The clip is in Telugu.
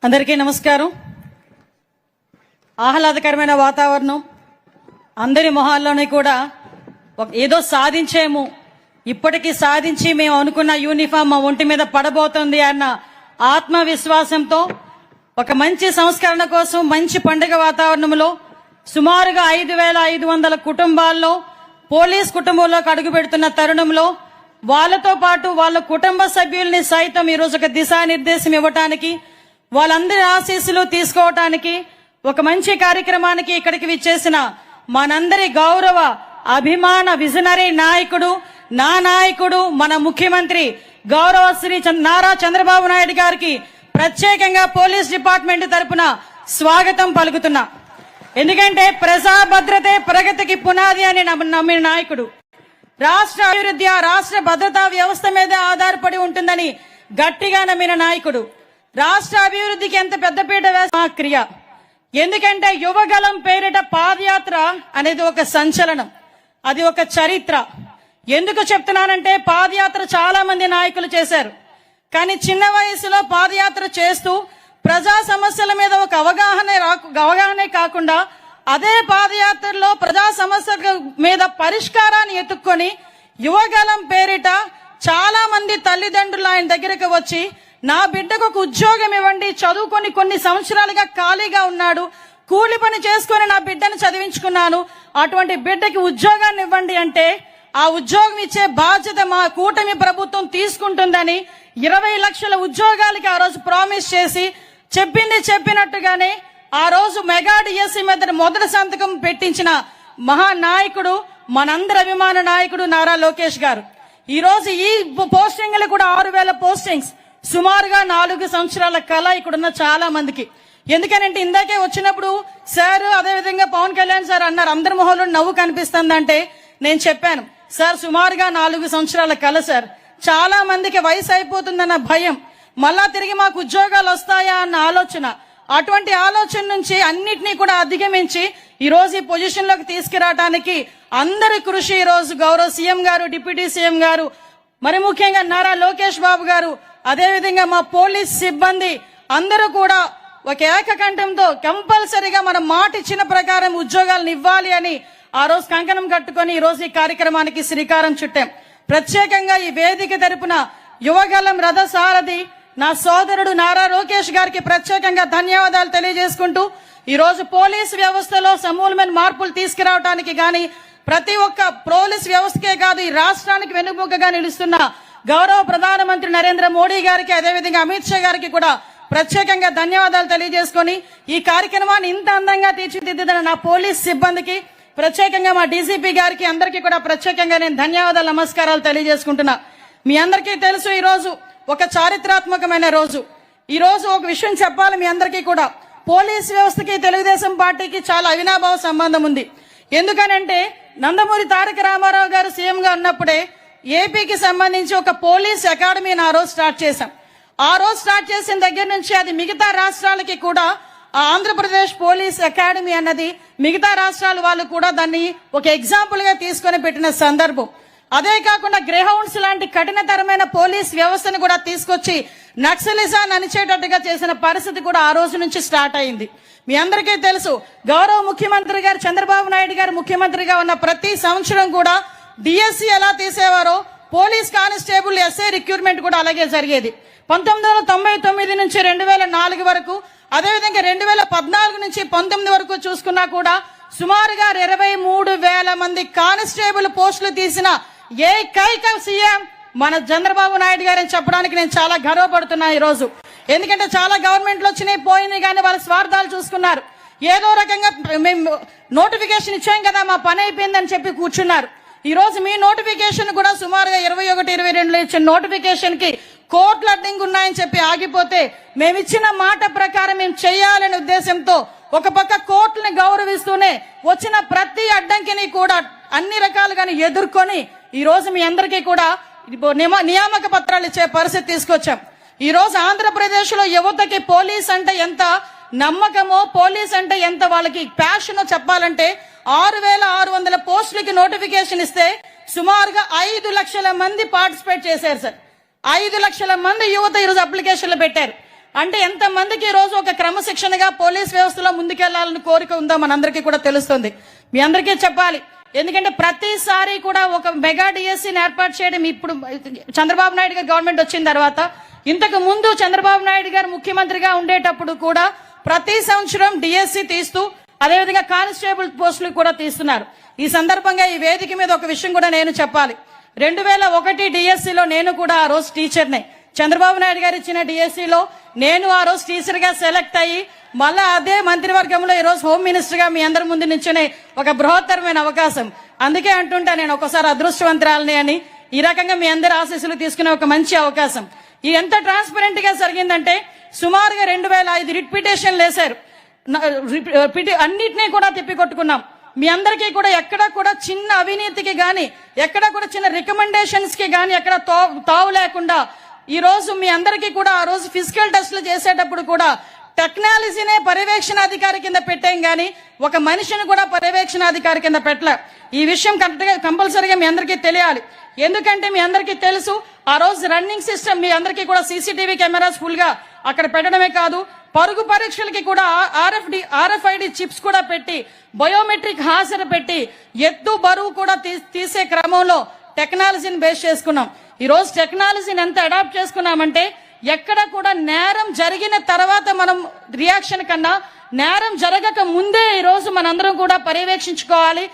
అందరికీ నమస్కారం. ఆహ్లాదకరమైన వాతావరణం, అందరి మొహాల్లోనే కూడా ఏదో సాధించేము, ఇప్పటికీ సాధించి మేము అనుకున్న యూనిఫామ్ మా ఒంటి మీద పడబోతుంది అన్న ఆత్మవిశ్వాసంతో ఒక మంచి సంస్కరణ కోసం మంచి పండుగ వాతావరణంలో సుమారుగా 5,500 కుటుంబాల్లో పోలీస్ కుటుంబంలోకి అడుగుపెడుతున్న తరుణంలో వాళ్ళతో పాటు వాళ్ళ కుటుంబ సభ్యుల్ని సైతం ఈరోజు ఒక దిశానిర్దేశం ఇవ్వటానికి, వాళ్ళందరి ఆశీస్సులు తీసుకోవటానికి ఒక మంచి కార్యక్రమానికి ఇక్కడికి విచ్చేసిన మనందరి గౌరవ అభిమాన విజనరీ నాయకుడు, నా నాయకుడు, మన ముఖ్యమంత్రి గౌరవ శ్రీ నారా చంద్రబాబు నాయుడు గారికి ప్రత్యేకంగా పోలీస్ డిపార్ట్మెంట్ తరపున స్వాగతం పలుకుతున్నా. ఎందుకంటే ప్రజా భద్రతే ప్రగతికి పునాది అని నమ్మిన నాయకుడు, రాష్ట్ర అభివృద్ధి రాష్ట్ర భద్రతా వ్యవస్థ మీద ఆధారపడి ఉంటుందని గట్టిగా నమ్మిన నాయకుడు, రాష్ట్ర అభివృద్ధికి ఎంత పెద్దపీట వేసిన క్రియ. ఎందుకంటే యువగలం పేరిట పాదయాత్ర అనేది ఒక సంచలనం, అది ఒక చరిత్ర. ఎందుకు చెప్తున్నానంటే పాదయాత్ర చాలా మంది నాయకులు చేశారు, కానీ చిన్న వయసులో పాదయాత్ర చేస్తూ ప్రజా సమస్యల మీద ఒక అవగాహనే కాకుండా అదే పాదయాత్రలో ప్రజా సమస్యల మీద పరిష్కారాన్ని ఎత్తుక్కొని యువగలం పేరిట చాలా మంది తల్లిదండ్రులు ఆయన దగ్గరకు వచ్చి నా బిడ్డకు ఒక ఉద్యోగం ఇవ్వండి, చదువుకొని కొన్ని సంవత్సరాలుగా ఖాళీగా ఉన్నాడు, కూలి పని చేసుకొని నా బిడ్డను చదివించుకున్నాను, అటువంటి బిడ్డకి ఉద్యోగాన్ని ఇవ్వండి అంటే ఆ ఉద్యోగం ఇచ్చే బాధ్యత మా కూటమి ప్రభుత్వం తీసుకుంటుందని 20 లక్షల ఉద్యోగాలకి ఆ రోజు ప్రామిస్ చేసి చెప్పింది చెప్పినట్టుగానే ఆ రోజు మెగా డిఎస్సి మీద మొదటి సంతకం పెట్టించిన మహానాయకుడు, మనందరి అభిమాన నాయకుడు నారా లోకేష్ గారు. ఈ రోజు ఈ పోస్టింగ్లు కూడా 6,000 పోస్టింగ్స్, సుమారుగా 4 సంవత్సరాల కళ ఇక్కడున్న చాలా మందికి. ఎందుకనంటే ఇందాకే వచ్చినప్పుడు సార్ అదేవిధంగా పవన్ కళ్యాణ్ సార్ అన్నారు అందరి మొహంలో నవ్వు కనిపిస్తుందంటే నేను చెప్పాను సార్ సుమారుగా 4 సంవత్సరాల కళ సార్, చాలా మందికి వయసు అయిపోతుందన్న భయం, మళ్ళా తిరిగి మాకు ఉద్యోగాలు వస్తాయా అన్న ఆలోచన, అటువంటి ఆలోచన నుంచి అన్నిటినీ కూడా అధిగమించి ఈ రోజు ఈ పొజిషన్ లోకి తీసుకురావడానికి అందరి కృషి ఈ రోజు గౌరవ సీఎం గారు, డిప్యూటీ సీఎం గారు, మరి ముఖ్యంగా నారా లోకేష్ బాబు గారు, అదేవిధంగా మా పోలీస్ సిబ్బంది అందరూ కూడా ఒక ఏకకంఠంతో కంపల్సరీగా మనం మాట ఇచ్చిన ప్రకారం ఉద్యోగాలను ఇవ్వాలి అని ఆ రోజు కంకణం కట్టుకొని ఈ రోజు ఈ కార్యక్రమానికి శ్రీకారం చుట్టాం. ప్రత్యేకంగా ఈ వేదిక తరపున యువగలం రథసారథి నా సోదరుడు నారా లోకేష్ గారికి ప్రత్యేకంగా ధన్యవాదాలు తెలియజేసుకుంటూ ఈ రోజు పోలీసు వ్యవస్థలో సమూలమైన మార్పులు తీసుకురావడానికి గాని, ప్రతి ఒక్క పోలీస్ వ్యవస్థకే కాదు ఈ రాష్ట్రానికి వెన్నుముకగా నిలుస్తున్న గౌరవ ప్రధానమంత్రి నరేంద్ర మోడీ గారికి, అదేవిధంగా అమిత్ షా గారికి కూడా ప్రత్యేకంగా ధన్యవాదాలు తెలియజేసుకొని ఈ కార్యక్రమాన్ని ఇంత అందంగా తీర్చిదిద్దిన నా పోలీస్ సిబ్బందికి, ప్రత్యేకంగా మా డీసీపీ గారికి అందరికీ కూడా ప్రత్యేకంగా నేను ధన్యవాదాలు నమస్కారాలు తెలియజేసుకుంటున్నా. మీ అందరికీ తెలుసు ఈ రోజు ఒక చారిత్రాత్మకమైన రోజు. ఈ రోజు ఒక విషయం చెప్పాలి మీ అందరికీ కూడా, పోలీస్ వ్యవస్థకి తెలుగుదేశం పార్టీకి చాలా అవినాభావ సంబంధం ఉంది. ఎందుకనంటే నందమూరి తారక రామారావు గారు సీఎం గా ఉన్నప్పుడే ఏపీకి సంబంధించి ఒక పోలీస్ అకాడమీని ఆ రోజు స్టార్ట్ చేశాం. ఆ రోజు స్టార్ట్ చేసిన దగ్గర నుంచి అది మిగతా రాష్ట్రాలకి కూడా ఆంధ్రప్రదేశ్ పోలీస్ అకాడమీ అన్నది మిగతా రాష్ట్రాల వాళ్ళు కూడా దాన్ని ఒక ఎగ్జాంపుల్ గా తీసుకొని పెట్టిన సందర్భం. అదే కాకుండా గ్రేహౌండ్స్ లాంటి కఠినతరమైన పోలీస్ వ్యవస్థను కూడా తీసుకొచ్చి నక్సలిజాన్ని అణిచేటట్టుగా చేసిన పరిస్థితి కూడా ఆ రోజు నుంచి స్టార్ట్ అయింది. మీ అందరికీ తెలుసు గౌరవ ముఖ్యమంత్రి గారు చంద్రబాబు నాయుడు గారు ముఖ్యమంత్రిగా ఉన్న ప్రతి సంవత్సరం కూడా డిఎస్సి ఎలా తీసేవారో పోలీస్ కానిస్టేబుల్ ఎస్ఐ రిక్రూట్మెంట్ కూడా అలాగే జరిగేది. 1999 నుంచి 2004 వరకు, అదేవిధంగా 2014 నుంచి 19 వరకు చూసుకున్నా కూడా సుమారుగా 23,000 మంది కానిస్టేబుల్ పోస్టులు తీసిన ఏకైక సీఎం మన చంద్రబాబు నాయుడు గారని చెప్పడానికి నేను చాలా గర్వపడుతున్నా ఈ రోజు. ఎందుకంటే చాలా గవర్నమెంట్లు వచ్చినాయి పోయినాయి కానీ వాళ్ళ స్వార్థాలు చూసుకున్నారు. ఏదో రకంగా మేము నోటిఫికేషన్ ఇచ్చాం కదా మా పని అయిపోయిందని చెప్పి కూర్చున్నారు. ఈ రోజు మీ నోటిఫికేషన్ కూడా సుమారుగా 21-22 ఇచ్చిన నోటిఫికేషన్ కి కోర్టులు అడ్డంగా ఉన్నాయని చెప్పి ఆగిపోతే మేమిచ్చిన మాట ప్రకారం మేము చేయాలనే ఉద్దేశంతో ఒక పక్క కోర్టుని గౌరవిస్తూనే వచ్చిన ప్రతి అడ్డంకిని కూడా అన్ని రకాలుగానే ఎదుర్కొని ఈ రోజు మీ అందరికీ కూడా నియామక పత్రాలు ఇచ్చే పరిస్థితి తీసుకొచ్చాం. ఈ రోజు ఆంధ్రప్రదేశ్ లో యువతకి పోలీస్ అంటే ఎంత నమ్మకమో, పోలీస్ అంటే ఎంత వాళ్ళకి ప్యాషనో చెప్పాలంటే 6,600 పోస్టులకి నోటిఫికేషన్ ఇస్తే సుమారుగా 5 లక్షల మంది పార్టిసిపేట్ చేశారు సార్. 5 లక్షల మంది యువత ఈరోజు అప్లికేషన్లు పెట్టారు. అంటే ఎంతమందికి ఈ రోజు ఒక క్రమశిక్షణగా పోలీస్ వ్యవస్థలో ముందుకెళ్లాలని కోరిక ఉందో మనందరికీ కూడా తెలుస్తుంది. మీ అందరికీ చెప్పాలి, ఎందుకంటే ప్రతిసారి కూడా ఒక మెగా డిఎస్సీని ఏర్పాటు చేయడం ఇప్పుడు చంద్రబాబు నాయుడు గారు గవర్నమెంట్ వచ్చిన తర్వాత, ఇంతకు ముందు చంద్రబాబు నాయుడు గారు ముఖ్యమంత్రిగా ఉండేటప్పుడు కూడా ప్రతి సంవత్సరం డిఎస్సీ తీస్తూ అదేవిధంగా కానిస్టేబుల్ పోస్టులు కూడా తీస్తున్నారు. ఈ సందర్భంగా ఈ వేదిక మీద ఒక విషయం కూడా నేను చెప్పాలి. 2001 డిఎస్సీలో నేను కూడా ఆ రోజు టీచర్నే. చంద్రబాబు నాయుడు గారు ఇచ్చిన డిఎస్సీలో నేను ఆ రోజు టీచర్ గా సెలెక్ట్ అయ్యి మళ్ళా అదే మంత్రివర్గంలో ఈ రోజు హోమ్ మినిస్టర్ గా మీ అందరి ముందు నిల్చునే ఒక బృహత్తరమైన అవకాశం. అందుకే అంటుంటా నేను ఒకసారి అదృష్టవంతురాలని అని. ఈ రకంగా మీ అందరి ఆశీస్సులు తీసుకునే ఒక మంచి అవకాశం. ఇది ఎంత ట్రాన్స్పరెంట్ గా జరిగిందంటే సుమారుగా 2005 రిట్ పిటిషన్లు వేశారు. అన్నిటినీ కూడా తిప్పికొట్టుకున్నాం. మీ అందరికీ కూడా ఎక్కడ కూడా చిన్న అవినీతికి గాని, ఎక్కడ కూడా చిన్న రికమెండేషన్స్ కి గాని ఎక్కడ తావు లేకుండా ఈ రోజు మీ అందరికీ కూడా ఆ రోజు ఫిజికల్ టెస్టులు చేసేటప్పుడు కూడా టెక్నాలజీనే పర్యవేక్షణాధికారి కింద పెట్టాం గాని ఒక మనిషిని కూడా పర్యవేక్షణాధికారి కింద పెట్టలే. ఈ విషయం కంపల్సరీగా మీ అందరికీ తెలియాలి. ఎందుకంటే మీ అందరికీ తెలుసు ఆ రోజు రన్నింగ్ సిస్టమ్ మీ అందరికీ కూడా సీసీటీవీ కెమెరాస్ ఫుల్ గా అక్కడ పెట్టడమే కాదు, పరుగు పరీక్షలకి కూడా RFID చిప్స్ కూడా పెట్టి బయోమెట్రిక్ హాజరు పెట్టి ఎత్తు బరువు కూడా తీసే క్రమంలో టెక్నాలజీని బేస్ చేసుకున్నాం. ఈ రోజు టెక్నాలజీని ఎంత అడాప్ట్ చేసుకున్నామంటే ఎక్కడ కూడా నేరం జరిగిన తర్వాత మనం రియాక్షన్ కన్నా నేరం జరగక ముందే ఈ రోజు మనందరం కూడా పర్యవేక్షించుకోవాలి.